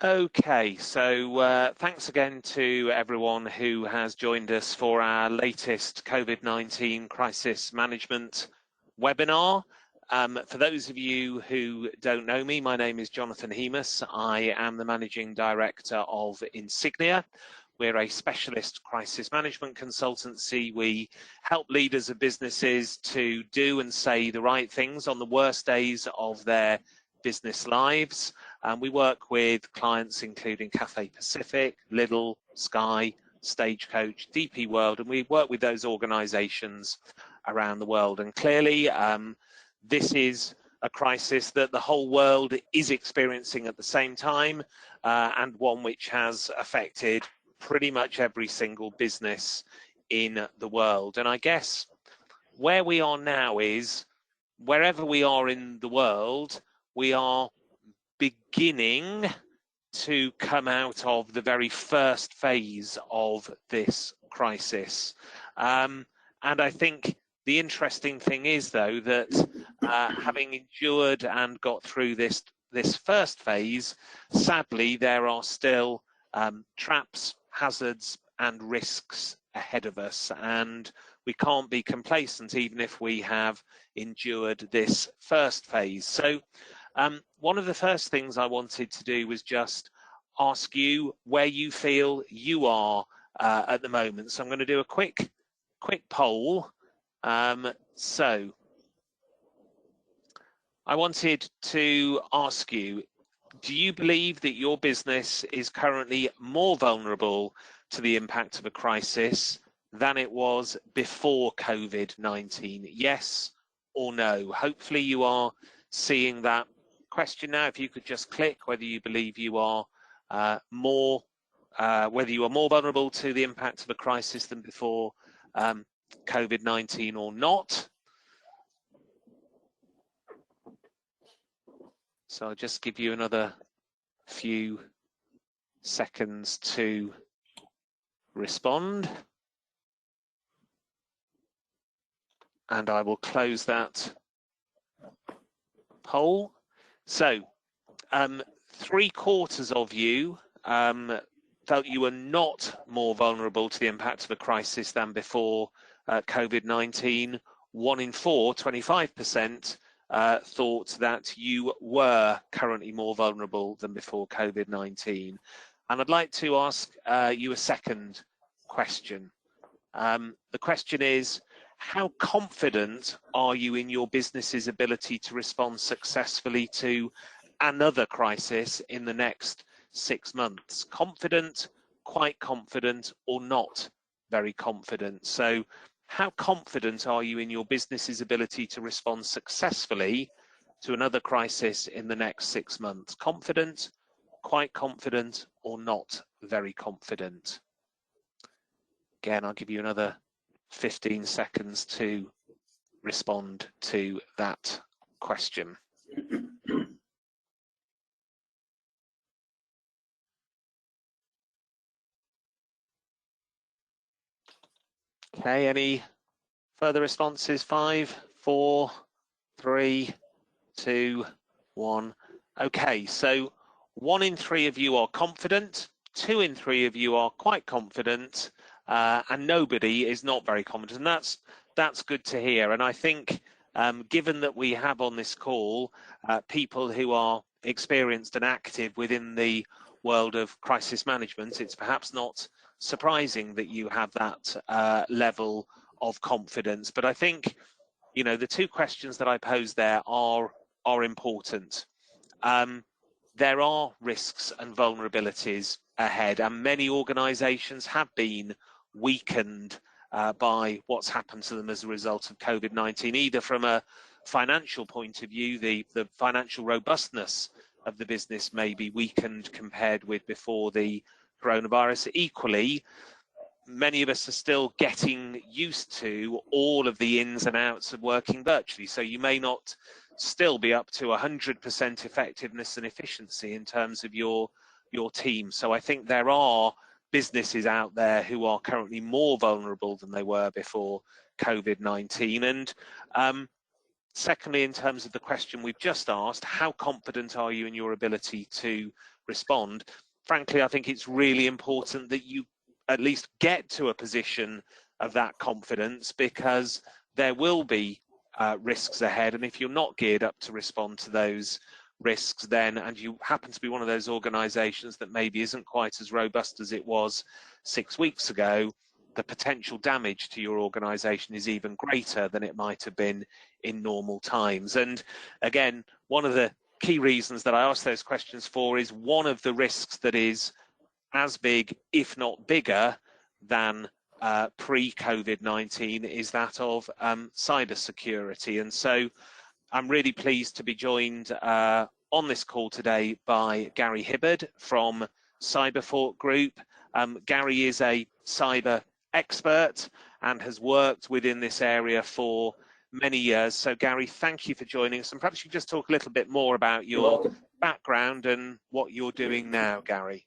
Okay, so thanks again to everyone who has joined us for our latest COVID-19 crisis management webinar. For those of you who don't know me, my name is Jonathan Hemus. I am the Managing Director of Insignia. We're a specialist crisis management consultancy. We help leaders of businesses to do and say the right things on the worst days of their business lives. We work with clients including Cathay Pacific, Lidl, Sky, Stagecoach, DP World, and we work with those organizations around the world. And clearly, this is a crisis that the whole world is experiencing at the same time, and one which has affected pretty much every single business in the world. And I guess where we are now is, wherever we are in the world, we are beginning to come out of the very first phase of this crisis. And I think the interesting thing is, though, that having endured and got through this first phase, sadly, there are still traps, hazards, and risks ahead of us. And we can't be complacent even if we have endured this first phase. So one of the first things I wanted to do was just ask you where you feel you are at the moment. So I'm going to do a quick poll. So I wanted to ask you, do you believe that your business is currently more vulnerable to the impact of a crisis than it was before COVID-19? Yes or no? Hopefully you are seeing that question now. If you could just click whether you believe you are more vulnerable to the impact of a crisis than before COVID-19 or not. So I'll just give you another few seconds to respond. And I will close that poll. So 3/4 of you felt you were not more vulnerable to the impact of a crisis than before COVID-19. 1 in 4, 25%, thought that you were currently more vulnerable than before COVID-19. And I'd like to ask you a second question. The question is, how confident are you in your business's ability to respond successfully to another crisis in the next 6 months? Confident, quite confident, or not very confident? So how confident are you in your business's ability to respond successfully to another crisis in the next 6 months? Confident, quite confident, or not very confident? Again, I'll give you another 15 seconds to respond to that question. Okay, any further responses? 5, 4, 3, 2, 1. Okay, so 1 in 3 of you are confident, 2 in 3 of you are quite confident, and nobody is not very confident. And that's good to hear. And I think given that we have on this call people who are experienced and active within the world of crisis management, it's perhaps not surprising that you have that level of confidence. But I think, you know, the 2 questions that I posed there are important. There are risks and vulnerabilities ahead, and many organizations have been weakened by what's happened to them as a result of COVID-19, either from a financial point of view, the financial robustness of the business may be weakened compared with before the coronavirus. Equally, many of us are still getting used to all of the ins and outs of working virtually. So you may not still be up to 100% effectiveness and efficiency in terms of your team. So I think there are businesses out there who are currently more vulnerable than they were before COVID-19. And secondly, in terms of the question we've just asked, how confident are you in your ability to respond. Frankly, I think it's really important that you at least get to a position of that confidence, because there will be risks ahead, and if you're not geared up to respond to those risks then, and you happen to be one of those organizations that maybe isn't quite as robust as it was 6 weeks ago, the potential damage to your organization is even greater than it might have been in normal times. And again, one of the key reasons that I ask those questions for is one of the risks that is as big, if not bigger, than pre-COVID-19 is that of cybersecurity. And so I'm really pleased to be joined on this call today by Gary Hibberd from Cyberfort Group. Gary is a cyber expert and has worked within this area for many years. So Gary, thank you for joining us, and perhaps you could just talk a little bit more about your background and what you're doing now, Gary.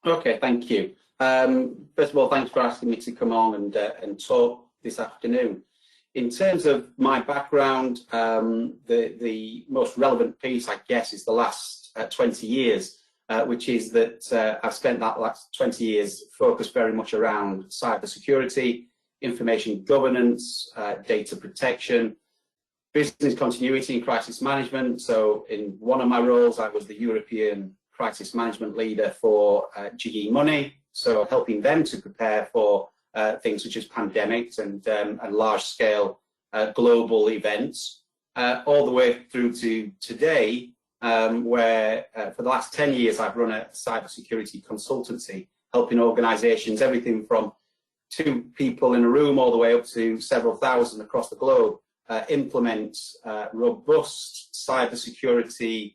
Okay, thank you. First of all, thanks for asking me to come on and talk this afternoon. In terms of my background, the most relevant piece, I guess, is the last 20 years, which is that I've spent that last 20 years focused very much around cybersecurity, information governance, data protection, business continuity and crisis management. So in one of my roles, I was the European crisis management leader for GE Money, so helping them to prepare for things such as pandemics and large-scale global events, all the way through to today, where for the last 10 years I've run a cybersecurity consultancy, helping organizations, everything from 2 people in a room all the way up to several thousand across the globe, implement robust cybersecurity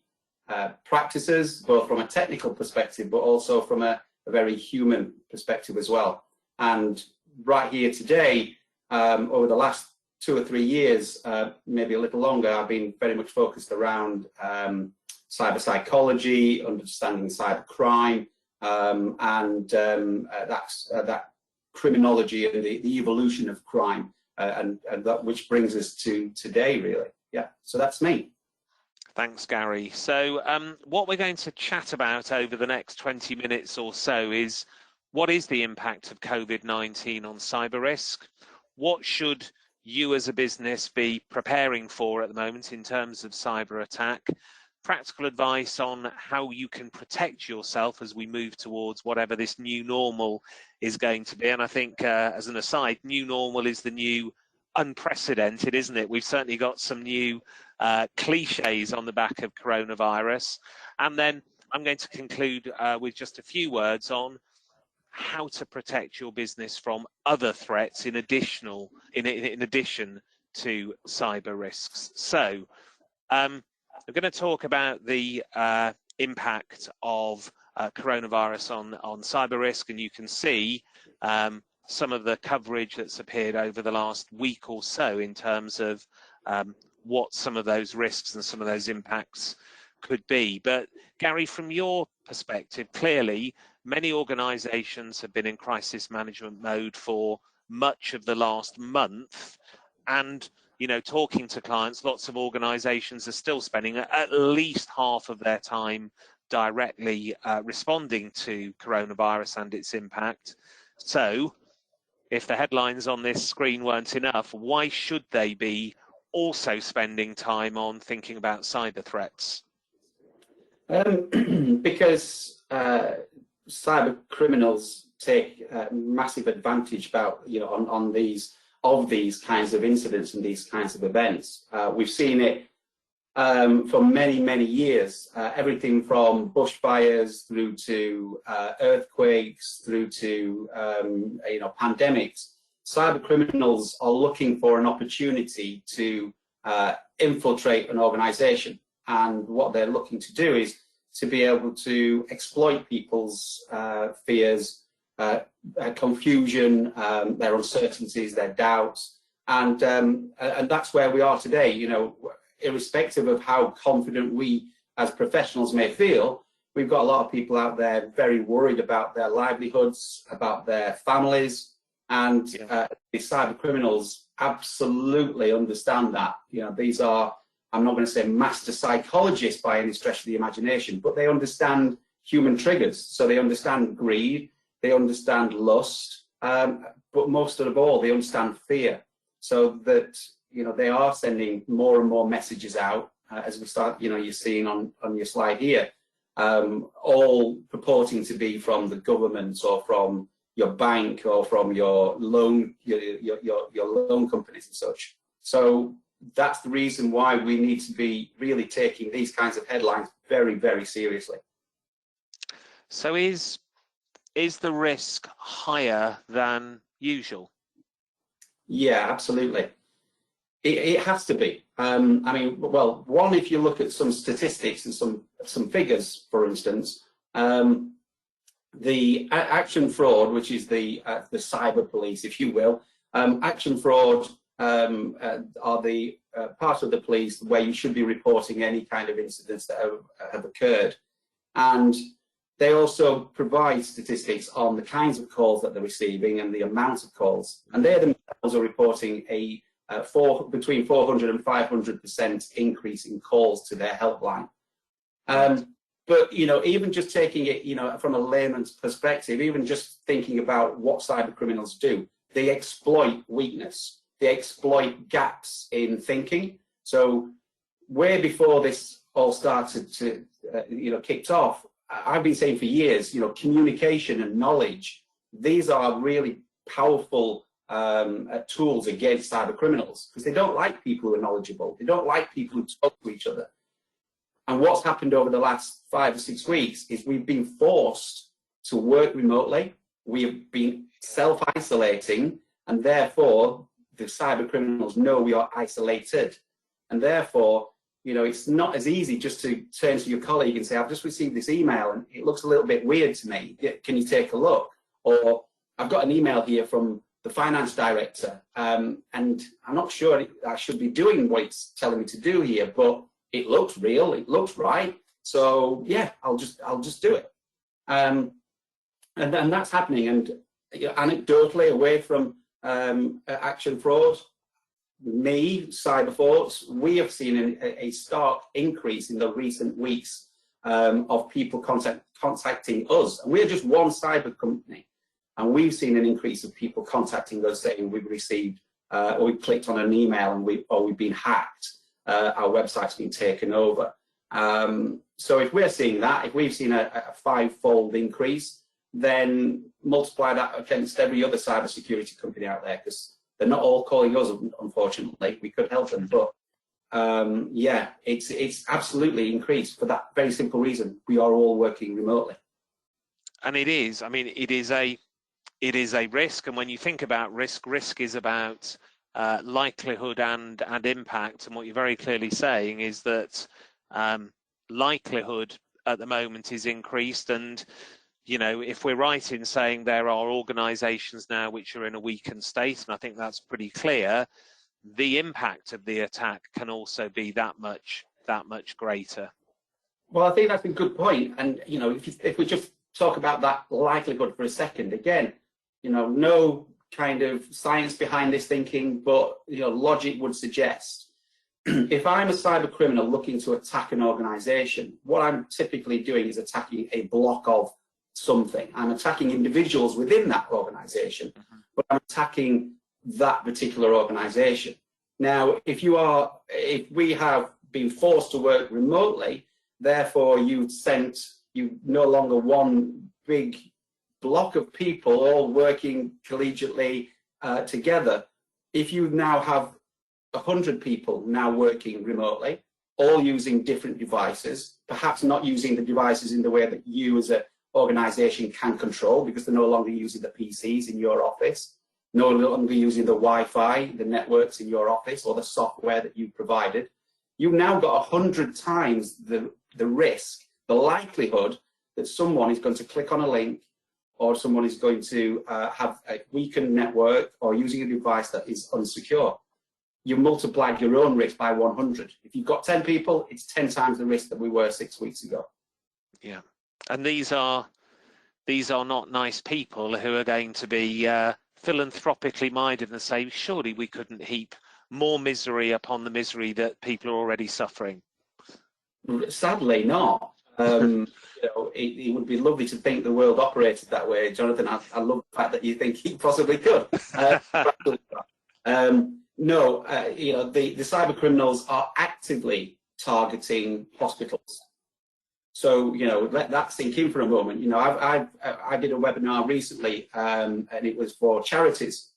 practices, both from a technical perspective, but also from a very human perspective as well. And right here today, over the last 2 or 3 years, maybe a little longer, I've been very much focused around cyber psychology, understanding cyber crime, and that criminology and the evolution of crime, and that which brings us to today, really. Yeah, so that's me. Thanks, Gary. So what we're going to chat about over the next 20 minutes or so is, what is the impact of COVID-19 on cyber risk? What should you as a business be preparing for at the moment in terms of cyber attack? Practical advice on how you can protect yourself as we move towards whatever this new normal is going to be. And I think, as an aside, new normal is the new unprecedented, isn't it? We've certainly got some new cliches on the back of coronavirus. And then I'm going to conclude with just a few words on how to protect your business from other threats in addition to cyber risks. So I'm going to talk about the impact of coronavirus on cyber risk, and you can see some of the coverage that's appeared over the last week or so in terms of what some of those risks and some of those impacts could be. But Gary, from your perspective, clearly many organizations have been in crisis management mode for much of the last month, and talking to clients, lots of organizations are still spending at least half of their time directly responding to coronavirus and its impact. So if the headlines on this screen weren't enough, why should they be also spending time on thinking about cyber threats? Because cyber criminals take massive advantage on these kinds of incidents and these kinds of events. We've seen it for many years, everything from bushfires through to earthquakes, through to pandemics. Cyber criminals are looking for an opportunity to infiltrate an organization, and what they're looking to do is to be able to exploit people's fears, confusion, their uncertainties, their doubts, and that's where we are today. Irrespective of how confident we as professionals may feel, we've got a lot of people out there very worried about their livelihoods, about their families, and the cyber criminals absolutely understand that. These are I'm not going to say master psychologists by any stretch of the imagination, but they understand human triggers. So they understand greed, they understand lust, but most of all, they understand fear. So that, you know, they are sending more and more messages out as we start, you know, you're seeing on your slide here, all purporting to be from the government or from your bank or from your loan, your loan companies and such. So that's the reason why we need to be really taking these kinds of headlines very, very seriously. So is the risk higher than usual? Yeah, absolutely. It has to be. I mean, well, one, if you look at some statistics and some figures, for instance, the action fraud, which is the cyber police, if you will, action fraud are the part of the police where you should be reporting any kind of incidents that have occurred. And they also provide statistics on the kinds of calls that they're receiving and the amount of calls. And they themselves are reporting a between 400 and 500% increase in calls to their helpline. But, you know, even just taking it, you know, from a layman's perspective, even just thinking about what cyber criminals do, they exploit weakness. They exploit gaps in thinking. So way before this all started to, you know, kicked off, I've been saying for years, you know, communication and knowledge, these are really powerful tools against cyber criminals, because they don't like people who are knowledgeable. They don't like people who talk to each other. And what's happened over the last 5 or 6 weeks is we've been forced to work remotely. We have been self-isolating, and therefore the cyber criminals know we are isolated. And therefore, you know, it's not as easy just to turn to your colleague and say, I've just received this email and it looks a little bit weird to me. Can you take a look? Or I've got an email here from the finance director, and I'm not sure I should be doing what it's telling me to do here, but it looks real, it looks right. So yeah, I'll just do it. And that's happening. And you know, anecdotally, away from action fraud, Cyberfort, we have seen a stark increase in the recent weeks of people contacting us. And we're just one cyber company, and we've seen an increase of people contacting us saying we've received or we clicked on an email and we've been hacked. Our website's been taken over. So if we're seeing that, if we've seen a 5-fold increase, then multiply that against every other cybersecurity company out there, because they're not all calling us, unfortunately. We could help them, but yeah, it's absolutely increased for that very simple reason. We are all working remotely. And it is, I mean, it is a risk. And when you think about risk is about likelihood and impact. And what you're very clearly saying is that likelihood at the moment is increased. And, you know, if we're right in saying there are organizations now which are in a weakened state, and I think that's pretty clear, the impact of the attack can also be that much greater. Well, I think that's a good point. And, you know, if we just talk about that likelihood for a second, again, you know, no kind of science behind this thinking, but, you know, logic would suggest if I'm a cyber criminal looking to attack an organization, what I'm typically doing is attacking a block of something. I'm attacking individuals within that organization, but I'm attacking that particular organization. Now, if we have been forced to work remotely, therefore you no longer one big block of people all working collegiately together. If you now have 100 people now working remotely, all using different devices, perhaps not using the devices in the way that you as an organization can control, because they're no longer using the PCs in your office, no longer using the Wi-Fi, the networks in your office, or the software that you provided. You've now got 100 times the risk, the likelihood that someone is going to click on a link, or someone is going to have a weakened network or using a device that is unsecure. You multiplied your own risk by 100. If you've got 10 people, it's 10 times the risk that we were 6 weeks ago. Yeah, and these are not nice people who are going to be philanthropically minded and say, surely we couldn't heap more misery upon the misery that people are already suffering? Sadly not. It would be lovely to think the world operated that way. Jonathan, I love the fact that you think it possibly could. No, the cyber criminals are actively targeting hospitals. So, let that sink in for a moment. I did a webinar recently, and it was for charities.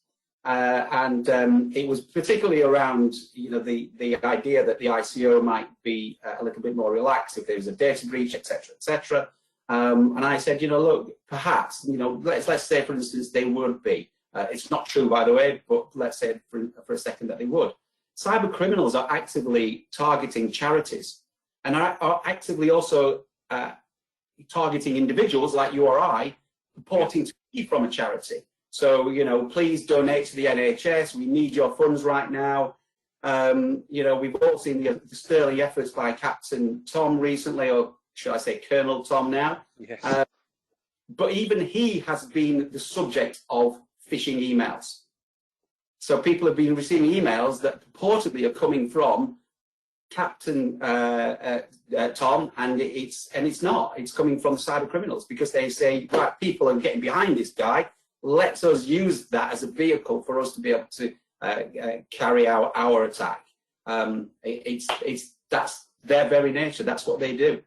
And it was particularly around, the idea that the ICO might be a little bit more relaxed if there was a data breach, etc., etc. And I said, look, perhaps, let's say, for instance, they would be. It's not true, by the way, but let's say for a second that they would. Cyber criminals are actively targeting charities and are actively also targeting individuals like you or I purporting to be from a charity. So, please donate to the NHS. We need your funds right now. We've all seen the sterling efforts by Captain Tom recently, or should I say Colonel Tom now. Yes. But even he has been the subject of phishing emails. So people have been receiving emails that purportedly are coming from Captain Tom, and it's not. It's coming from cyber criminals because they say, right, people are getting behind this guy. Let us use that as a vehicle for us to be able to carry out our attack. That's their very nature. That's what they do.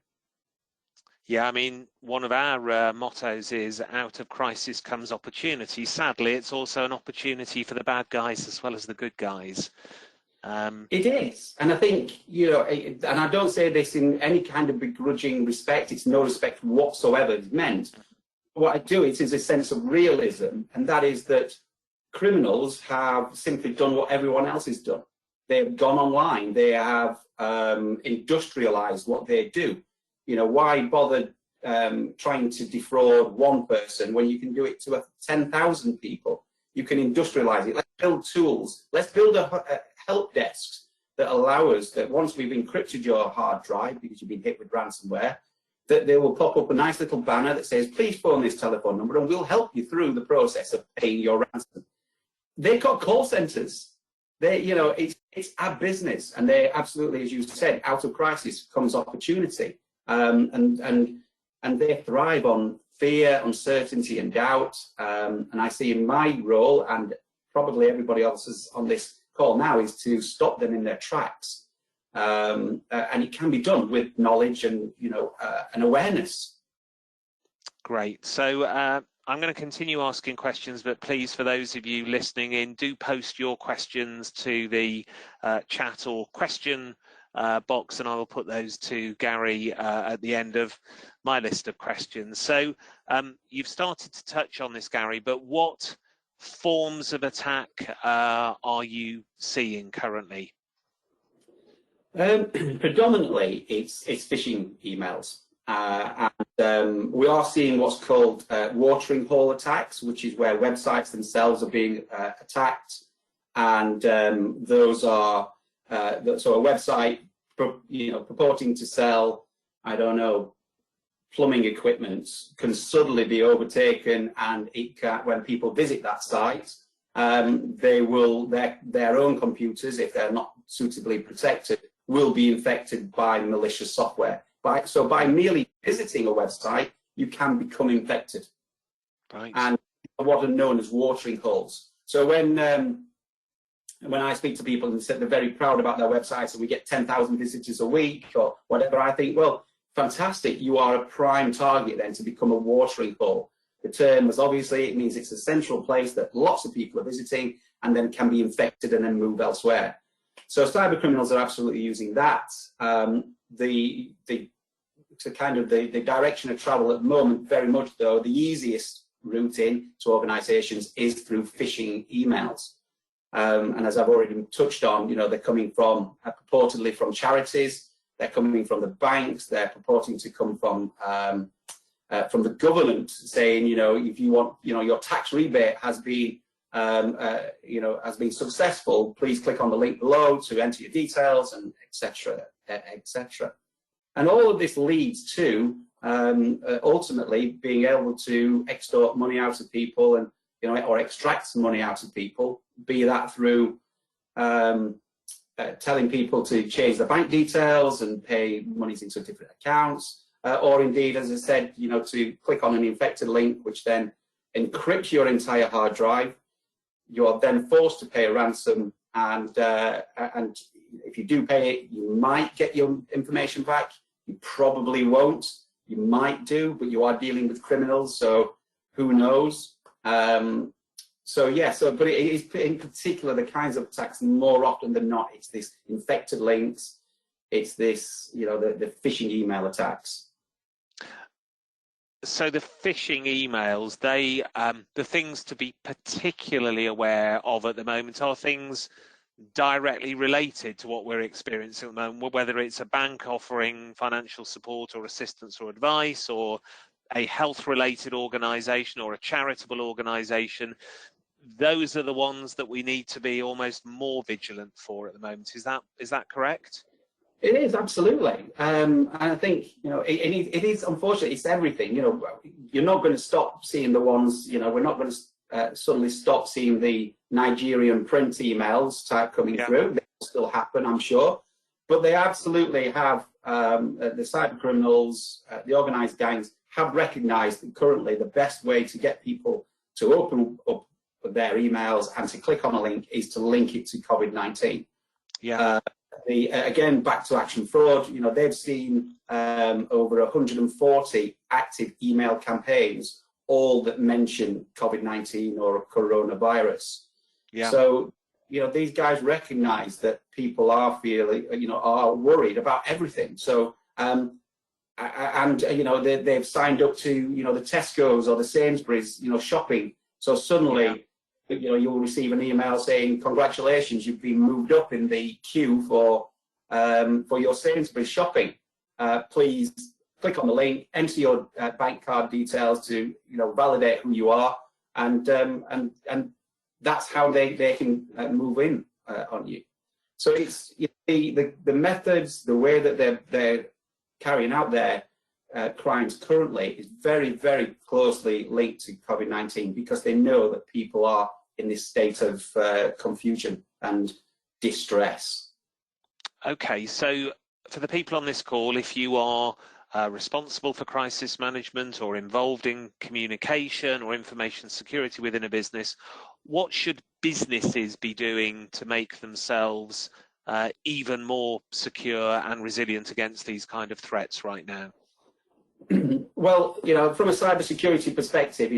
Yeah, I mean, one of our mottos is out of crisis comes opportunity. Sadly, it's also an opportunity for the bad guys as well as the good guys. It is. And I think, and I don't say this in any kind of begrudging respect. It's no respect whatsoever meant. What I do, it is a sense of realism, and that is that criminals have simply done what everyone else has done. They've gone online. They have industrialized what they do. Why bother trying to defraud one person when you can do it to 10,000 people? You can industrialize it. Let's build tools. Let's build a help desk that allow us that once we've encrypted your hard drive because you've been hit with ransomware, that they will pop up a nice little banner that says, please phone this telephone number and we'll help you through the process of paying your ransom. They've got call centers. It's our business, and they absolutely, as you said, out of crisis comes opportunity. And they thrive on fear, uncertainty, and doubt. And I see in my role, and probably everybody else's on this call now, is to stop them in their tracks. And it can be done with knowledge and an awareness. Great. So I'm going to continue asking questions, but please, for those of you listening in, do post your questions to the chat or question box, and I will put those to Gary at the end of my list of questions. So you've started to touch on this, Gary, but what forms of attack are you seeing currently? Predominantly, it's phishing emails. And we are seeing what's called watering hole attacks, which is where websites themselves are being attacked. And those are, so a website, purporting to sell, I don't know, plumbing equipment can suddenly be overtaken, and it can, when people visit that site, they will, their own computers, if they're not suitably protected, will be infected by malicious software. So by merely visiting a website, you can become infected. Right. And what are known as watering holes. So when I speak to people and say they're very proud about their websites and we get 10,000 visitors a week or whatever, I think, well, fantastic, you are a prime target then to become a watering hole. The term is obviously, it means it's a central place that lots of people are visiting and then can be infected and then move elsewhere. So cyber criminals are absolutely using that. The direction of travel at the moment, very much though, the easiest route in to organizations is through phishing emails. And as I've already touched on, they're coming from, purportedly from charities, they're coming from the banks, they're purporting to come from the government saying, if you want, your tax rebate has been, has been successful, please click on the link below to enter your details, and etc., etc. And all of this leads to ultimately being able to extort money out of people and, or extract some money out of people, be that through telling people to change their bank details and pay monies into different accounts, or indeed, as I said, to click on an infected link, which then encrypts your entire hard drive. You are then forced to pay a ransom, and if you do pay it, you might get your information back. You probably won't. You might do, but you are dealing with criminals, so who knows? But it is in particular the kinds of attacks more often than not. It's this infected links. It's this, the phishing email attacks. So the phishing emails, the things to be particularly aware of at the moment are things directly related to what we're experiencing at the moment, whether it's a bank offering financial support or assistance or advice, or a health-related organisation or a charitable organisation. Those are the ones that we need to be almost more vigilant for at the moment. Is that correct? It is, absolutely. And I think, it is, unfortunately, it's everything. You're not going to stop seeing the ones, we're not going to suddenly stop seeing the Nigerian print emails type coming through. They will still happen, I'm sure. But they absolutely have, the cyber criminals, the organised gangs have recognised that currently the best way to get people to open up their emails and to click on a link is to link it to COVID-19. Yeah. Again, back to action fraud, they've seen over 140 active email campaigns, all that mention COVID-19 or coronavirus. Yeah. So, these guys recognize that people are feeling, are worried about everything. So, they've signed up to, the Tesco's or the Sainsbury's, shopping. So suddenly, you'll receive an email saying, congratulations, you've been moved up in the queue for your Sainsbury's shopping. Please click on the link, enter your bank card details to, validate who you are, and that's how they can move in on you. So it's the methods, the way that they're carrying out their crimes currently is very, very closely linked to COVID-19, because they know that people are in this state of confusion and distress. Okay, so for the people on this call, if you are responsible for crisis management or involved in communication or information security within a business, what should businesses be doing to make themselves even more secure and resilient against these kind of threats right now? Well, from a cybersecurity perspective,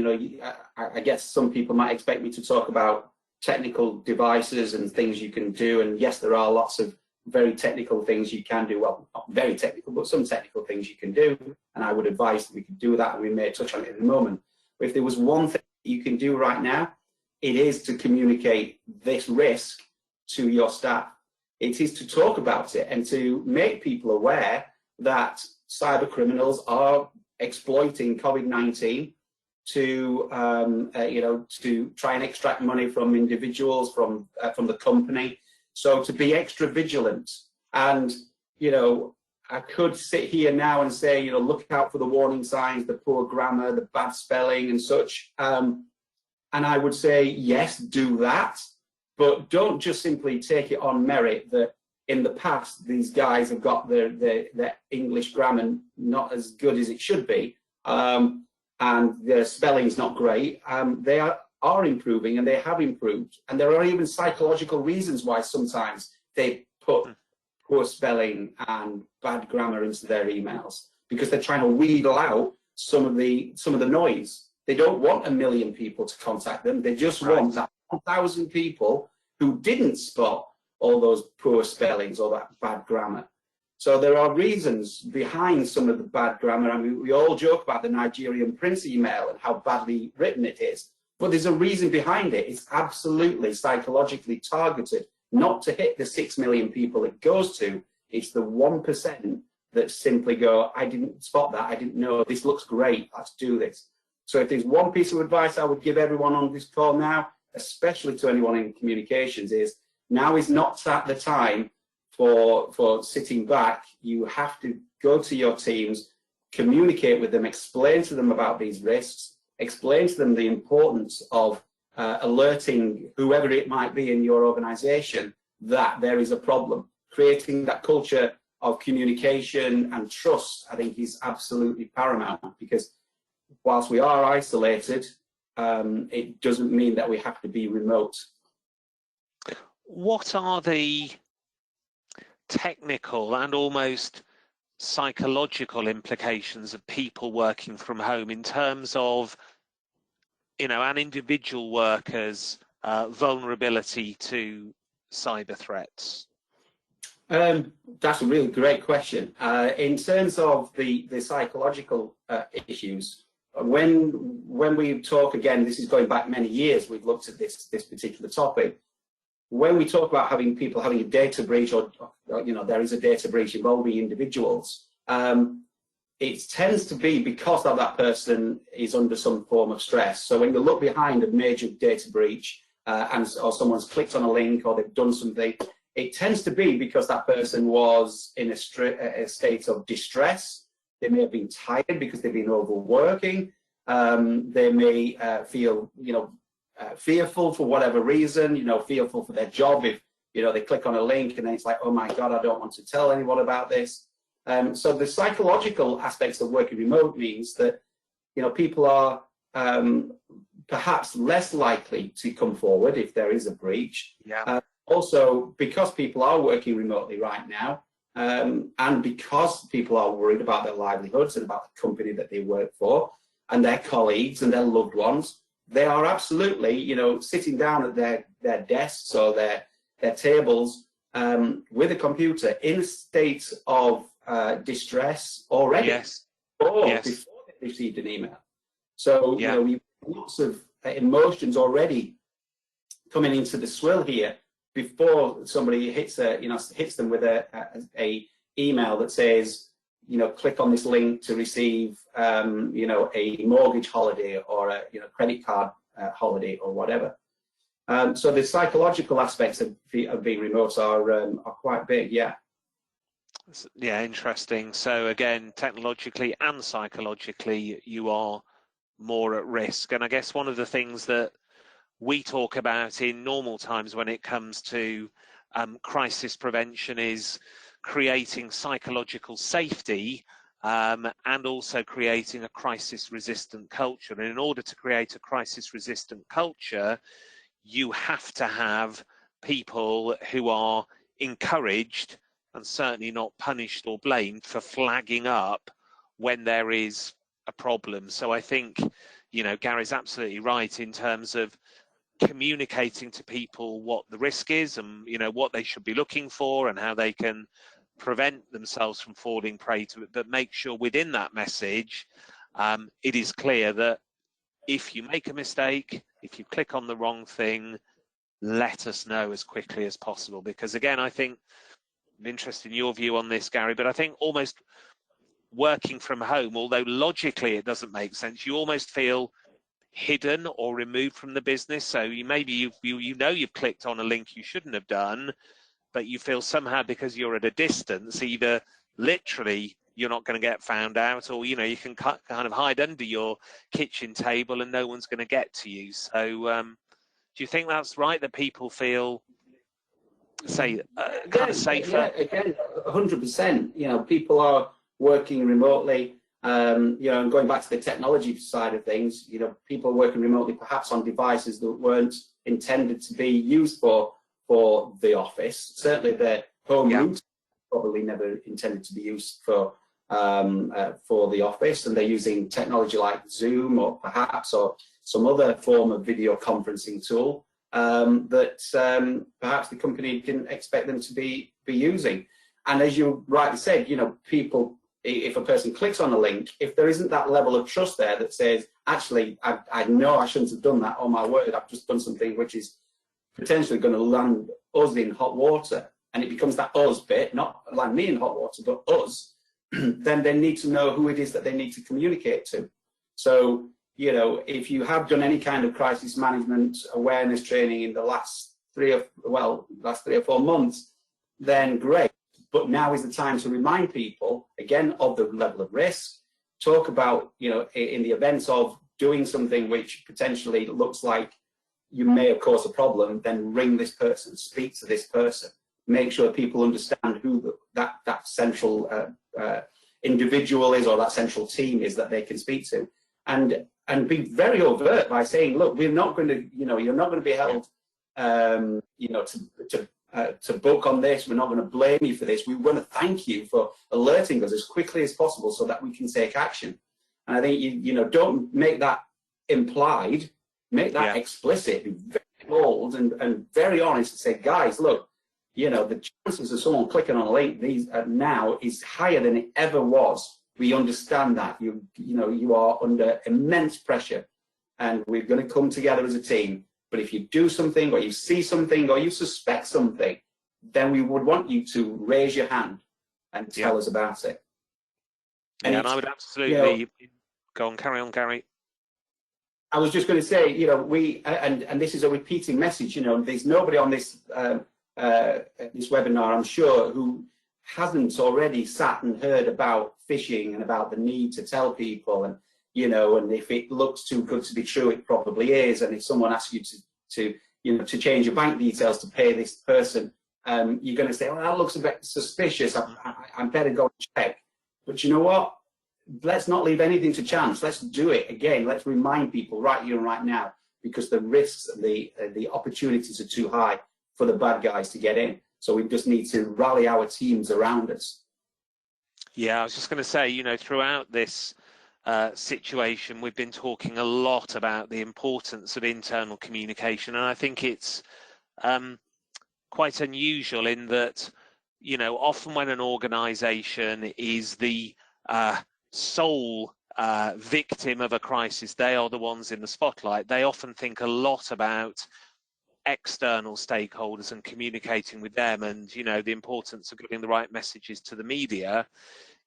I guess some people might expect me to talk about technical devices and things you can do. And yes, there are lots of very technical things you can do. Well, not very technical, but some technical things you can do. And I would advise that we could do that, and we may touch on it in a moment. But if there was one thing you can do right now, it is to communicate this risk to your staff. It is to talk about it and to make people aware that cyber criminals are exploiting COVID-19 to try and extract money from individuals, from the company. So to be extra vigilant. And I could sit here now and say, look out for the warning signs, the poor grammar, the bad spelling and such. And I would say, yes, do that, but don't just simply take it on merit that in the past, these guys have got their English grammar not as good as it should be, and their spelling's not great. They are improving, and they have improved. And there are even psychological reasons why sometimes they put poor spelling and bad grammar into their emails, because they're trying to wheedle out some of the noise. They don't want 1 million people to contact them. They just want that 1,000 people who didn't spot all those poor spellings or that bad grammar. So there are reasons behind some of the bad grammar. I mean, we all joke about the Nigerian Prince email and how badly written it is, but there's a reason behind it. It's absolutely psychologically targeted, not to hit the 6 million people it goes to. It's the 1% that simply go, I didn't spot that, I didn't know, this looks great, let's do this. So if there's one piece of advice I would give everyone on this call now, especially to anyone in communications, is now is not the time for sitting back. You have to go to your teams, communicate with them, explain to them about these risks, explain to them the importance of alerting whoever it might be in your organization that there is a problem. Creating that culture of communication and trust, I think, is absolutely paramount, because whilst we are isolated, it doesn't mean that we have to be remote. What are the technical and almost psychological implications of people working from home in terms of, you know, an individual worker's vulnerability to cyber threats? That's a really great question. In terms of the psychological issues, when we talk, again, this is going back many years, we've looked at this particular topic. When we talk about having people having a data breach, or you know, there is a data breach involving individuals, it tends to be because of that person is under some form of stress. So when you look behind a major data breach, or someone's clicked on a link, or they've done something, it tends to be because that person was in a state of distress. They may have been tired because they've been overworking. They may feel, you know, fearful for whatever reason, you know, fearful for their job. If, you know, they click on a link and then it's like, oh my God, I don't want to tell anyone about this. So the psychological aspects of working remote means that, you know, people are perhaps less likely to come forward if there is a breach. Yeah. Also, because people are working remotely right now, and because people are worried about their livelihoods and about the company that they work for, and their colleagues and their loved ones, they are absolutely, you know, sitting down at their desks or their tables with a computer in a state of distress already, Yes. or Yes. before they received an email. So, Yeah. you know, we have lots of emotions already coming into the swill here before somebody hits them with a email that says, you know, click on this link to receive, you know, a mortgage holiday or a, you know, credit card holiday or whatever. So the psychological aspects of being remote are quite big, yeah. Yeah, interesting. So again, technologically and psychologically, you are more at risk. And I guess one of the things that we talk about in normal times when it comes to crisis prevention is creating psychological safety and also creating a crisis-resistant culture. And in order to create a crisis-resistant culture, you have to have people who are encouraged and certainly not punished or blamed for flagging up when there is a problem. So I think, you know, Gary's absolutely right in terms of communicating to people what the risk is and, you know, what they should be looking for and how they can prevent themselves from falling prey to it, but make sure within that message it is clear that if you make a mistake, if you click on the wrong thing, let us know as quickly as possible. Because again, I think, I'm interested in your view on this, Gary, but I think almost working from home, although logically it doesn't make sense, you almost feel hidden or removed from the business. So you know you've clicked on a link you shouldn't have done, but you feel somehow because you're at a distance, either literally you're not going to get found out, or, you know, you can kind of hide under your kitchen table and no one's going to get to you. So do you think that's right, that people feel, say, kind of safer? Yeah, again, 100%. You know, people are working remotely. You know, and going back to the technology side of things, you know, people working remotely perhaps on devices that weren't intended to be used for the office. Certainly their home route probably never intended to be used for the office, and they're using technology like Zoom or some other form of video conferencing tool that perhaps the company didn't expect them to be using. And as you rightly said, you know, people, if a person clicks on a link, if there isn't that level of trust there that says, actually, I know I shouldn't have done that, oh my word, I've just done something which is potentially going to land us in hot water, and it becomes that us bit, not land me in hot water, but us, then they need to know who it is that they need to communicate to. So, you know, if you have done any kind of crisis management awareness training in the last 3 or 4 months, then great. But now is the time to remind people, again, of the level of risk, talk about, you know, in the event of doing something which potentially looks like you may have caused a problem, then ring this person, speak to this person, make sure people understand who that central individual is, or that central team is that they can speak to, and be very overt by saying, look, we're not going to, you're not going to be held, to book on this. We're not going to blame you for this. We want to thank you for alerting us as quickly as possible so that we can take action. And I think don't make that implied, make that explicit. Be very bold and very honest and say, guys, look, the chances of someone clicking on a link now is higher than it ever was. We understand that you are under immense pressure, and we're going to come together as a team. But if you do something, or you see something, or you suspect something, then we would want you to raise your hand and tell us about it. And I would absolutely go on, carry on, Gary. I was just going to say, and this is a repeating message. There's nobody on this this webinar, I'm sure, who hasn't already sat and heard about phishing and about the need to tell people, and and if it looks too good to be true, it probably is. And if someone asks you to change your bank details to pay this person, you're going to say, "Oh, that looks a bit suspicious. I better go and check." But you know what? Let's not leave anything to chance. Let's do it again. Let's remind people right here and right now, because the risks and the opportunities are too high for the bad guys to get in. So we just need to rally our teams around us. Yeah, I was just going to say, throughout this situation, we've been talking a lot about the importance of internal communication, and I think it's quite unusual in that, often when an organization is the sole victim of a crisis, they are the ones in the spotlight. They often think a lot about external stakeholders and communicating with them, and the importance of getting the right messages to the media.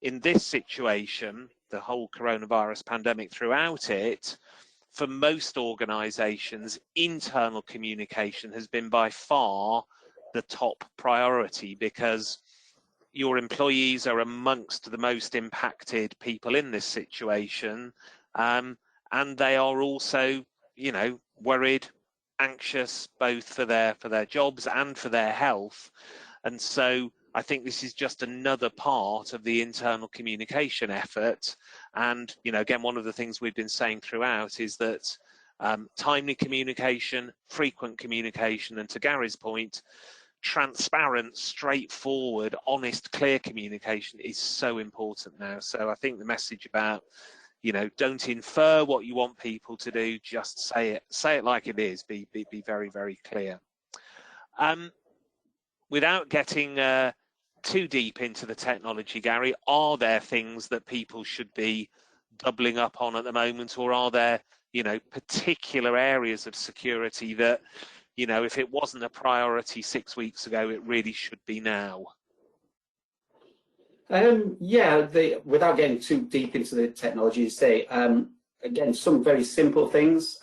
In this situation, the whole coronavirus pandemic throughout it, for most organizations, internal communication has been by far the top priority, because your employees are amongst the most impacted people in this situation, and they are also, worried, anxious, both for their jobs and for their health. And so I think this is just another part of the internal communication effort. And again, one of the things we've been saying throughout is that timely communication, frequent communication, and to Gary's point, transparent, straightforward, honest, clear communication is so important now. So I think the message about don't infer what you want people to do, just say it like it is, be very, very clear. Without getting too deep into the technology, Gary, are there things that people should be doubling up on at the moment, or are there particular areas of security that if it wasn't a priority 6 weeks ago, it really should be now? Without getting too deep into the technology, again, some very simple things.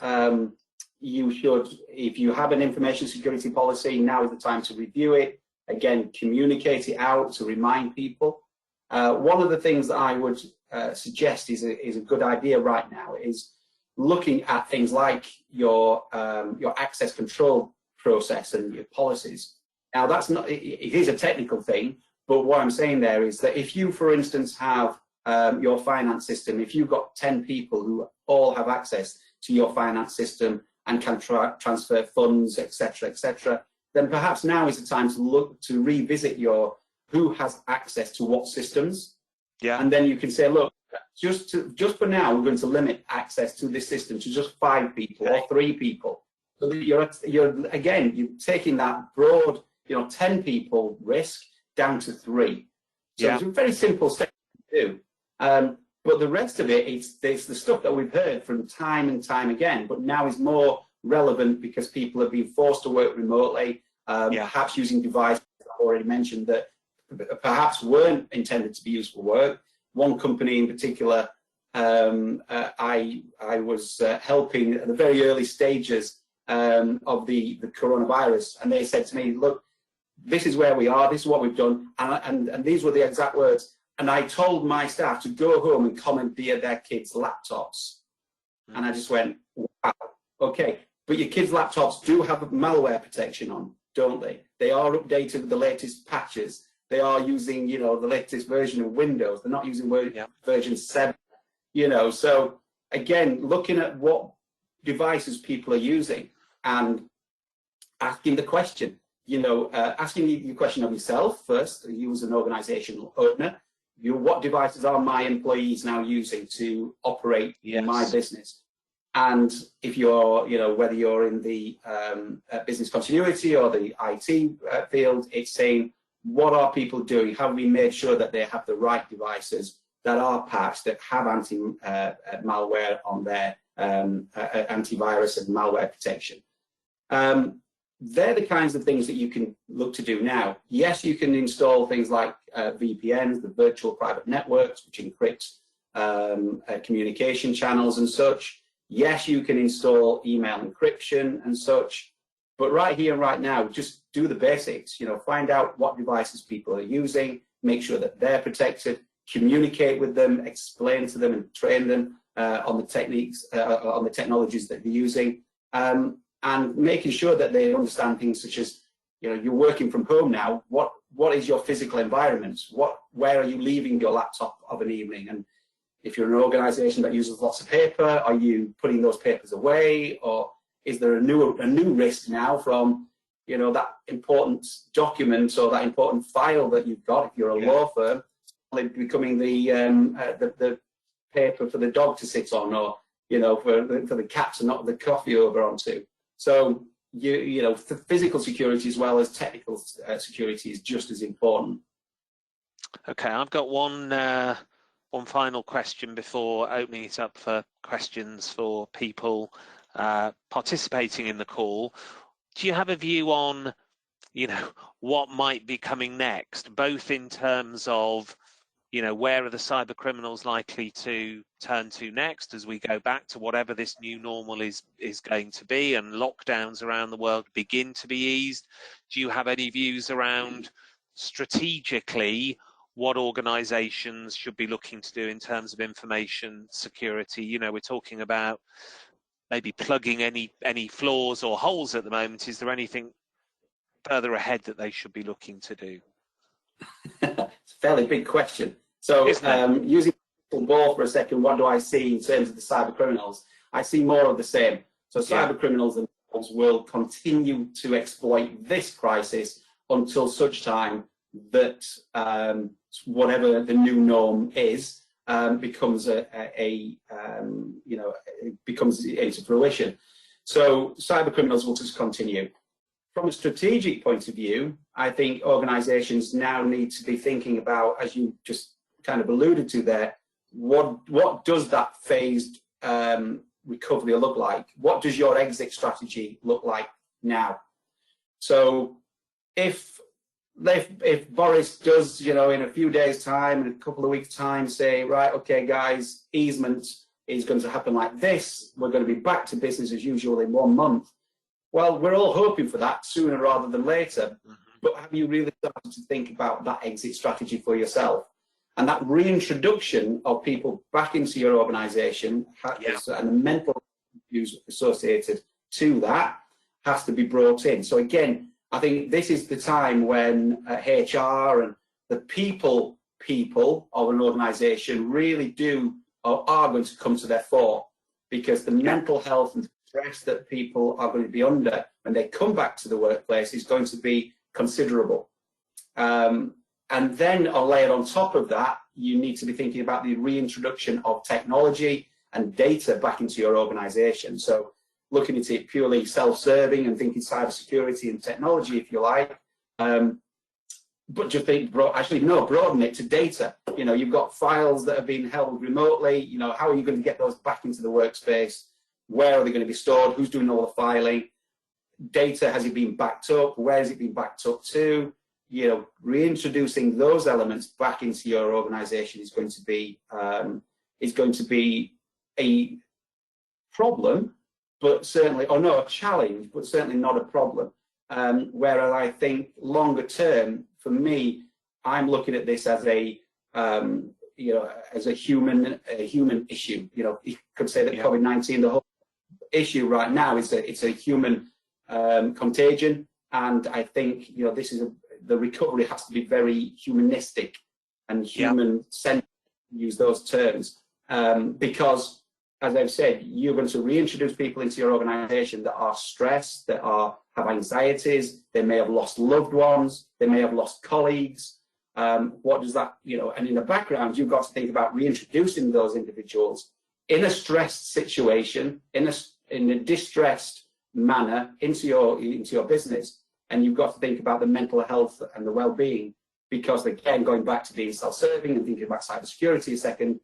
You should, if you have an information security policy, now is the time to review it. Again, communicate it out to remind people. One of the things that I would suggest is a good idea right now is looking at things like your access control process and your policies. Now, that's not, it is a technical thing, but what I'm saying there is that if you, for instance, have your finance system, if you've got 10 people who all have access to your finance system and can transfer funds, etc., then perhaps now is the time to revisit who has access to what systems. Yeah. And then you can say, look, just for now, we're going to limit access to this system to just 5 people or 3 people. So that you're taking that broad, 10 people risk down to 3. So it's a very simple step to do. But the rest of it, it's the stuff that we've heard from time and time again, but now is more relevant because people have been forced to work remotely, perhaps using devices I've already mentioned that perhaps weren't intended to be used for work. One company in particular, I was helping at the very early stages of the coronavirus, and they said to me, look, this is where we are, this is what we've done, and these were the exact words. And I told my staff to go home and comment via their kids' laptops. And I just went, wow, okay, But your kids' laptops do have malware protection on, don't they? They are updated with the latest patches. They are using, you know, the latest version of Windows. They're not using version 7, you know. So again, looking at what devices people are using and asking the question, you know, asking the question of yourself first, you as an organizational owner, what devices are my employees now using to operate my business? And if you're, you know, whether you're in the business continuity or the IT field, it's saying, what are people doing? Have we made sure that they have the right devices that are patched, that have anti-malware on their antivirus and malware protection? They're the kinds of things that you can look to do now. Yes, you can install things like VPNs, the virtual private networks, which encrypt communication channels and such. Yes, you can install email encryption and such. But right here and right now, just do the basics. You know, find out what devices people are using, make sure that they're protected, communicate with them, explain to them and train them on the techniques, on the technologies that they're using. And making sure that they understand things such as, you know, you're working from home now. What is your physical environment? Where are you leaving your laptop of an evening? And if you're an organization that uses lots of paper, are you putting those papers away? Or is there a new risk now from, you know, that important document or that important file that you've got, if you're a law firm, becoming the paper for the dog to sit on, or, you know, for the cat to knock the coffee over onto. So, you know, physical security as well as technical security is just as important. Okay, I've got one final question before opening it up for questions for people participating in the call. Do you have a view on, you know, what might be coming next, both in terms of, you know, where are the cyber criminals likely to turn to next as we go back to whatever this new normal is going to be, and lockdowns around the world begin to be eased? Do you have any views around strategically what organizations should be looking to do in terms of information security? You know, we're talking about maybe plugging any flaws or holes at the moment. Is there anything further ahead that they should be looking to do? It's a fairly big question. So using the ball for a second, what do I see in terms of the cyber criminals? I see more of the same. So cyber criminals themselves will continue to exploit this crisis until such time that whatever the new norm is becomes becomes into fruition. So cyber criminals will just continue. From a strategic point of view, I think organizations now need to be thinking about, as you just kind of alluded to there, what does that phased recovery look like? What does your exit strategy look like now? So if Boris does, you know, in a few days' time, in a couple of weeks' time, say, right, okay, guys, easement is going to happen like this, we're going to be back to business as usual in 1 month. Well, we're all hoping for that sooner rather than later. But have you really started to think about that exit strategy for yourself? And that reintroduction of people back into your organization and the mental issues associated to that has to be brought in. So again, I think this is the time when HR and the people of an organization really are going to come to their fore, because the mental health and stress that people are going to be under when they come back to the workplace is going to be considerable. And then layered on top of that, you need to be thinking about the reintroduction of technology and data back into your organization. So looking at it purely self-serving and thinking cybersecurity and technology, if you like, but just think, broaden it to data. You know, you've got files that have been held remotely. You know, how are you going to get those back into the workspace? Where are they going to be stored? Who's doing all the filing? Data, has it been backed up? Where has it been backed up to? You know, reintroducing those elements back into your organization is going to be a problem, but certainly, or no, a challenge, but certainly not a problem. Whereas I think longer term, for me, I'm looking at this as a as a human issue. You know, you could say that COVID-19, issue right now is that it's a human contagion, and I think this is the recovery has to be very humanistic and human-centered. Use those terms because, as I've said, you're going to reintroduce people into your organisation that are stressed, that have anxieties. They may have lost loved ones. They may have lost colleagues. What does that, and in the background, you've got to think about reintroducing those individuals in a stressed situation, in a distressed manner into your business. And you've got to think about the mental health and the well-being, because again, going back to being self-serving and thinking about cybersecurity a second,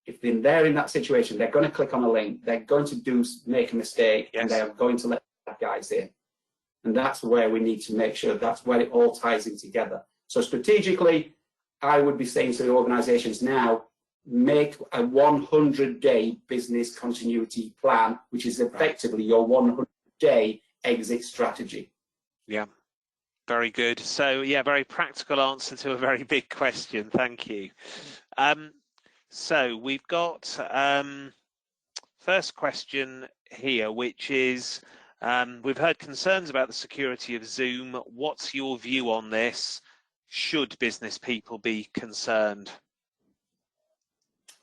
if they're in that situation, they're going to click on a link, they're going to make a mistake, and they're going to let that guys in. And that's where we need to make sure that's where it all ties in together. So strategically, I would be saying to the organizations now, make a 100-day business continuity plan, which is effectively your 100-day exit strategy. Yeah, very good. So yeah, very practical answer to a very big question. Thank you. So we've got first question here, which is, we've heard concerns about the security of Zoom. What's your view on this? Should business people be concerned?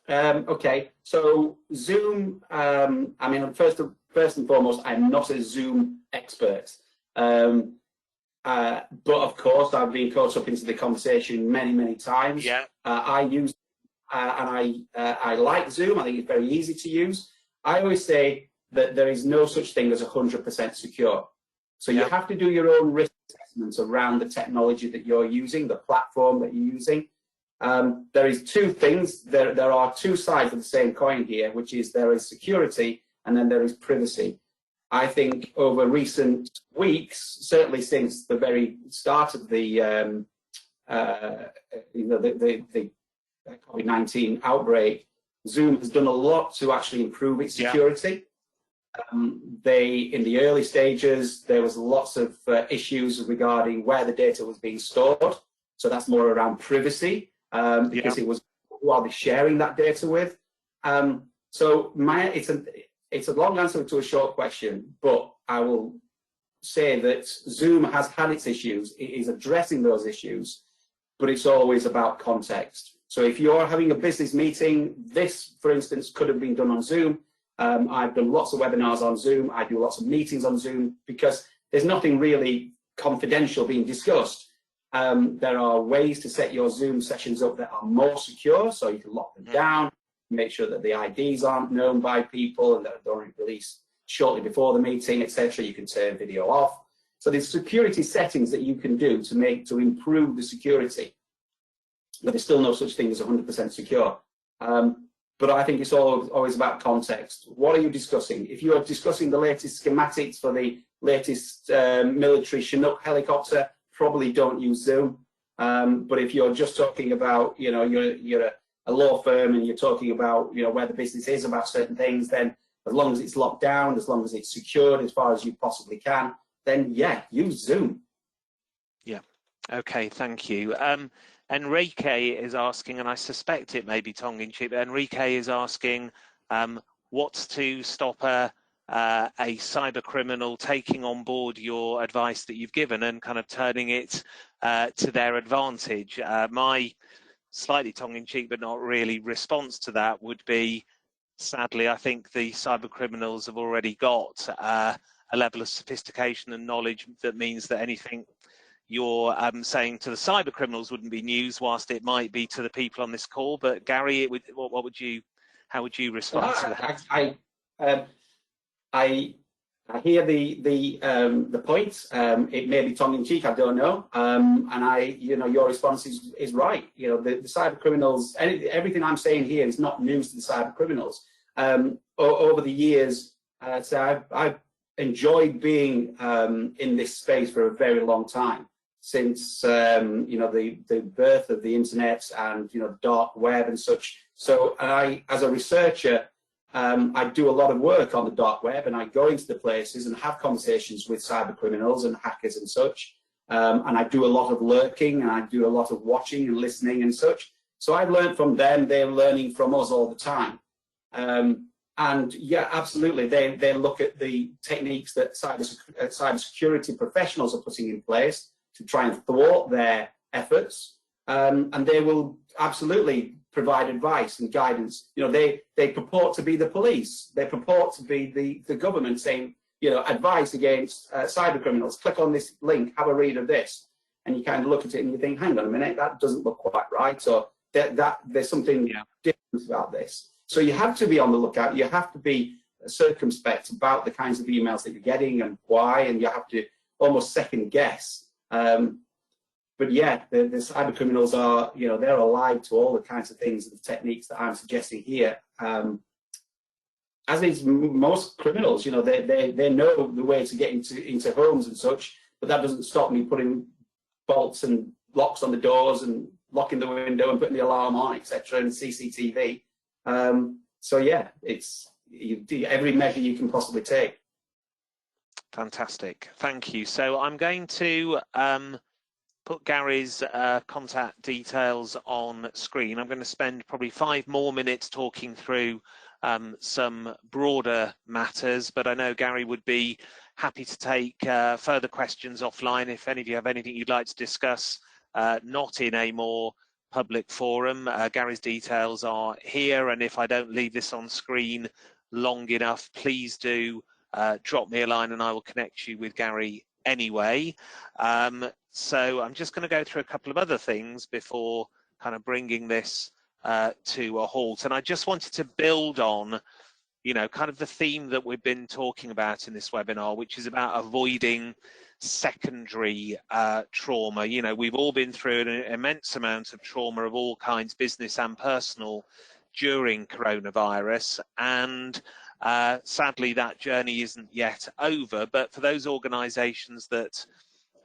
Okay, so Zoom, I mean, first and foremost, I'm not a Zoom expert. But of course, I've been caught up into the conversation many times. Yeah. I use and I like Zoom. I think it's very easy to use. I always say that there is no such thing as 100% secure. So you have to do your own risk assessments around the technology that you're using, the platform that you're using. There is two things. There are two sides of the same coin here, which is there is security and then there is privacy. I think over recent weeks, certainly since the very start of the COVID-19 outbreak, Zoom has done a lot to actually improve its security. In the early stages, there was lots of issues regarding where the data was being stored. So that's more around privacy, because it was who are they sharing that data with. So it's a long answer to a short question, but I will say that Zoom has had its issues. It is addressing those issues, but it's always about context. So if you're having a business meeting, this, for instance, could have been done on Zoom. I've done lots of webinars on Zoom. I do lots of meetings on Zoom because there's nothing really confidential being discussed. There are ways to set your Zoom sessions up that are more secure, so you can lock them down, make sure that the IDs aren't known by people and that they're only released shortly before the meeting, etc. You can turn video off. So there's security settings that you can do to improve the security. But there's still no such thing as 100% secure. But I think it's always about context. What are you discussing? If you are discussing the latest schematics for the latest military Chinook helicopter, probably don't use Zoom. But if you're just talking about, you're a law firm and you're talking about, where the business is about certain things, then as long as it's locked down, as long as it's secured as far as you possibly can, then yeah, use Zoom. Yeah. Okay, thank you. Enrique is asking, and I suspect it may be tongue-in-cheek, but Enrique is asking, what's to stop a cyber criminal taking on board your advice that you've given and kind of turning it to their advantage? My slightly tongue-in-cheek, but not really, response to that would be, sadly, I think the cyber criminals have already got a level of sophistication and knowledge that means that anything you're saying to the cyber criminals wouldn't be news, whilst it might be to the people on this call. But Gary, how would you respond to that? I hear the point. It may be tongue in cheek, I don't know. And your response is right. The cyber criminals, everything I'm saying here is not news to the cyber criminals. Over the years, so I've enjoyed being in this space for a very long time. Since the birth of the internet and dark web and such. So I, as a researcher, I do a lot of work on the dark web, and I go into the places and have conversations with cyber criminals and hackers and such. And I do a lot of lurking, and I do a lot of watching and listening and such. So I've learned from them; they're learning from us all the time. And yeah, absolutely, they look at the techniques that cybersecurity professionals are putting in place to try and thwart their efforts, and they will absolutely provide advice and guidance. You know, they purport to be the police. They purport to be the government saying, you know, advice against cyber criminals. Click on this link, have a read of this, and you kind of look at it and you think, hang on a minute, that doesn't look quite right, or that there's something different about this. So you have to be on the lookout. You have to be circumspect about the kinds of emails that you're getting and why, and you have to almost second guess. But yeah, the cyber criminals are, you know, they're alive to all the kinds of things and techniques that I'm suggesting here. As is most criminals, you know, they know the way to get into homes and such, but that doesn't stop me putting bolts and locks on the doors and locking the window and putting the alarm on, etc., and CCTV. So yeah, it's every measure you can possibly take. Fantastic, thank you. So I'm going to put Gary's contact details on screen. I'm going to spend probably 5 more minutes talking through some broader matters, but I know Gary would be happy to take further questions offline if any of you have anything you'd like to discuss, not in a more public forum. Gary's details are here, and if I don't leave this on screen long enough, please do drop me a line and I will connect you with Gary anyway. So I'm just going to go through a couple of other things before kind of bringing this to a halt. And I just wanted to build on, you know, kind of the theme that we've been talking about in this webinar, which is about avoiding secondary trauma. You know, we've all been through an immense amount of trauma of all kinds, business and personal, during coronavirus, and sadly that journey isn't yet over. But for those organizations that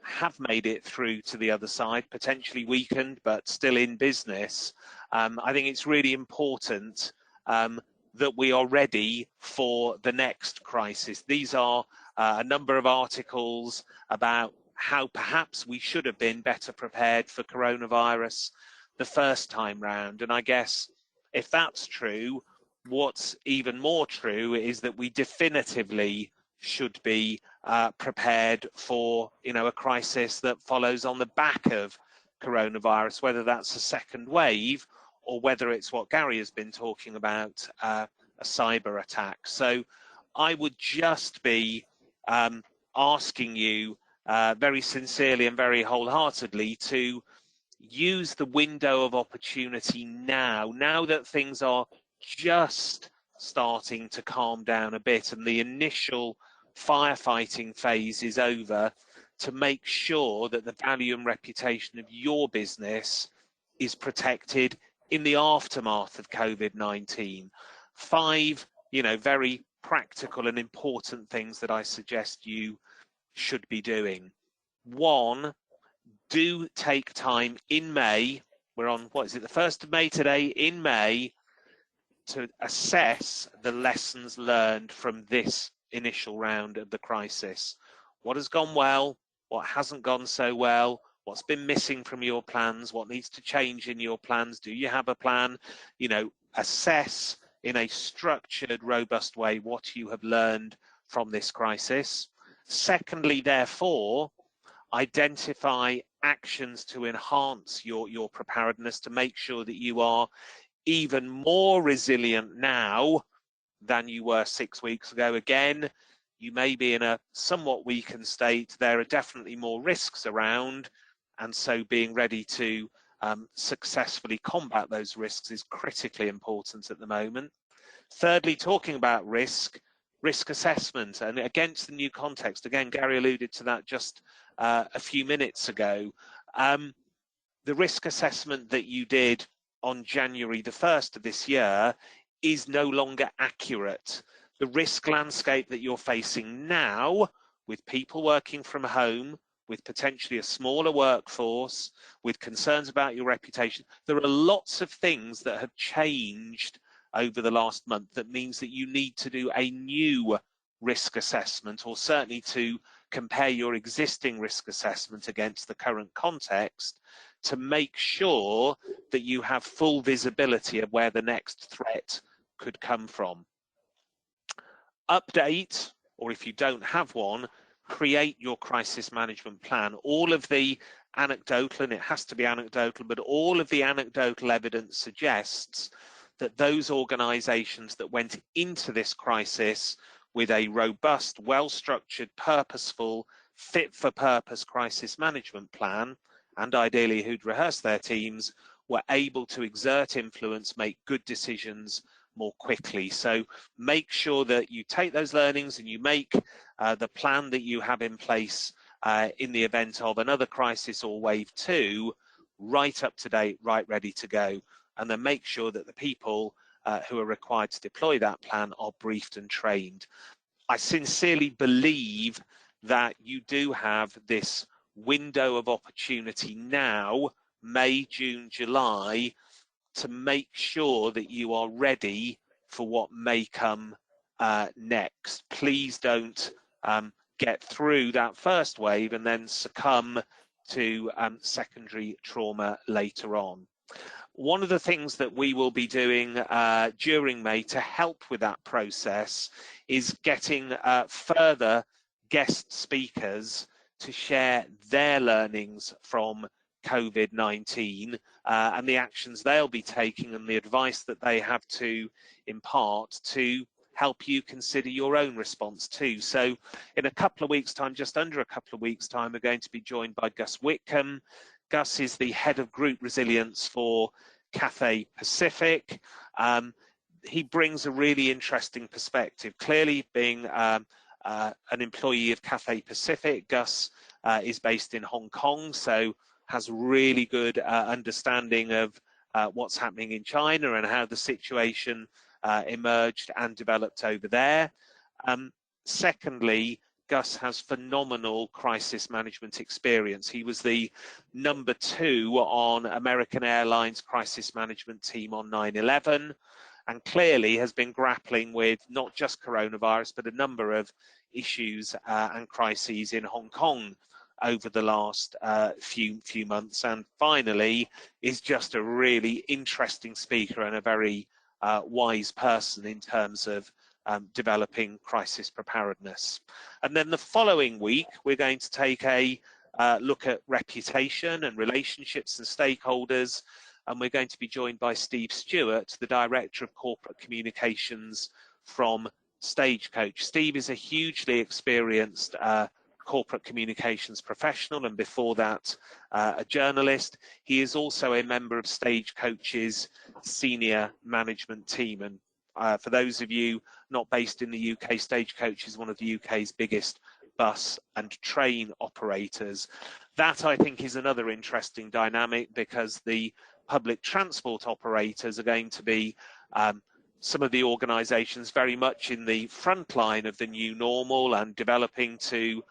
have made it through to the other side, potentially weakened but still in business, I think it's really important that we are ready for the next crisis. These are a number of articles about how perhaps we should have been better prepared for coronavirus the first time round. And I guess if that's true, what's even more true is that we definitively should be prepared for, you know, a crisis that follows on the back of coronavirus, whether that's a second wave or whether it's what Gary has been talking about, a cyber attack. So I would just be asking you very sincerely and very wholeheartedly to use the window of opportunity now that things are just starting to calm down a bit and the initial firefighting phase is over, to make sure that the value and reputation of your business is protected in the aftermath of COVID-19. 5, you know, very practical and important things that I suggest you should be doing. 1, do take time in May, we're on, what is it, the 1st of May today, in May, to assess the lessons learned from this initial round of the crisis. What has gone well, what hasn't gone so well, what's been missing from your plans, what needs to change in your plans, do you have a plan? You know, assess in a structured, robust way what you have learned from this crisis. Secondly, therefore, identify actions to enhance your preparedness, to make sure that you are even more resilient now than you were 6 weeks ago. Again, you may be in a somewhat weakened state. There are definitely more risks around, and so being ready to successfully combat those risks is critically important at the moment. Thirdly, talking about risk assessment, and against the new context, again, Gary alluded to that just a few minutes ago. The risk assessment that you did on January the 1st of this year is no longer accurate. The risk landscape that you're facing now, with people working from home, with potentially a smaller workforce, with concerns about your reputation, there are lots of things that have changed over the last month that means that you need to do a new risk assessment, or certainly to compare your existing risk assessment against the current context, to make sure that you have full visibility of where the next threat could come from. update, or if you don't have one, create your crisis management plan. All of the anecdotal, and it has to be anecdotal, but all of the anecdotal evidence suggests that those organizations that went into this crisis with a robust, well-structured, purposeful, fit-for-purpose crisis management plan, and ideally who'd rehearsed their teams, were able to exert influence, make good decisions more quickly. So make sure that you take those learnings and you make the plan that you have in place in the event of another crisis or wave 2 right up to date, right ready to go. And then make sure that the people who are required to deploy that plan are briefed and trained. I sincerely believe that you do have this window of opportunity now, May, June, July, to make sure that you are ready for what may come next. Please don't get through that first wave and then succumb to secondary trauma later on. One of the things that we will be doing during May to help with that process is getting further guest speakers to share their learnings from COVID-19 and the actions they'll be taking and the advice that they have to impart to help you consider your own response too. So in a couple of weeks' time, just under a couple of weeks' time, we're going to be joined by Gus Whitcomb. Gus is the head of group resilience for Cathay Pacific. He brings a really interesting perspective. Clearly, being an employee of Cathay Pacific, Gus is based in Hong Kong, so has really good understanding of what's happening in China and how the situation emerged and developed over there. Secondly, Gus has phenomenal crisis management experience. He was the #2 on American Airlines crisis management team on 9/11, and clearly has been grappling with not just coronavirus, but a number of issues and crises in Hong Kong over the last few months. And finally, is just a really interesting speaker and a very wise person in terms of developing crisis preparedness. And then the following week, we're going to take a look at reputation and relationships and stakeholders, and we're going to be joined by Steve Stewart, the Director of Corporate Communications from Stagecoach. Steve is a hugely experienced corporate communications professional, and before that a journalist. He is also a member of Stagecoach's senior management team, and for those of you not based in the UK, Stagecoach is one of the UK's biggest bus and train operators. That, I think, is another interesting dynamic, because the public transport operators are going to be some of the organisations very much in the front line of the new normal and developing to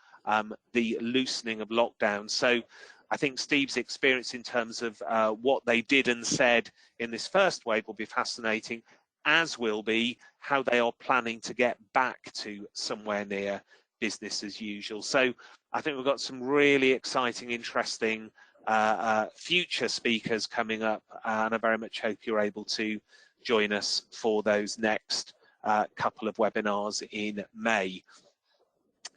the loosening of lockdown. So I think Steve's experience in terms of what they did and said in this first wave will be fascinating, as will be how they are planning to get back to somewhere near business as usual. So I think we've got some really exciting, interesting future speakers coming up, and I very much hope you're able to join us for those next couple of webinars in May.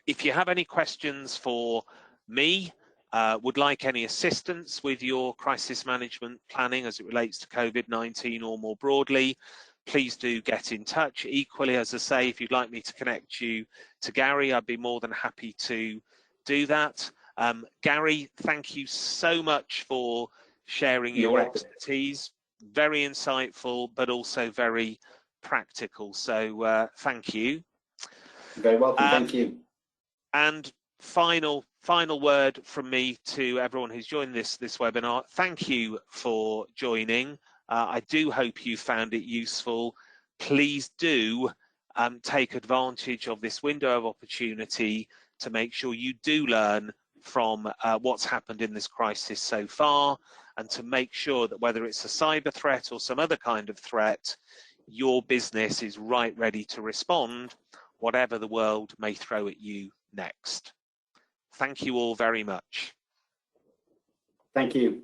If you have any questions for me, would like any assistance with your crisis management planning as it relates to COVID-19 or more broadly, please do get in touch. Equally, as I say, if you'd like me to connect you to Gary, I'd be more than happy to do that. Gary, thank you so much for sharing your expertise. Very insightful, but also very practical. So thank you. You're very welcome, thank you. And final word from me to everyone who's joined this webinar. Thank you for joining. I do hope you found it useful. Please do take advantage of this window of opportunity to make sure you do learn from what's happened in this crisis so far, and to make sure that whether it's a cyber threat or some other kind of threat, your business is right ready to respond, whatever the world may throw at you next. Thank you all very much. Thank you.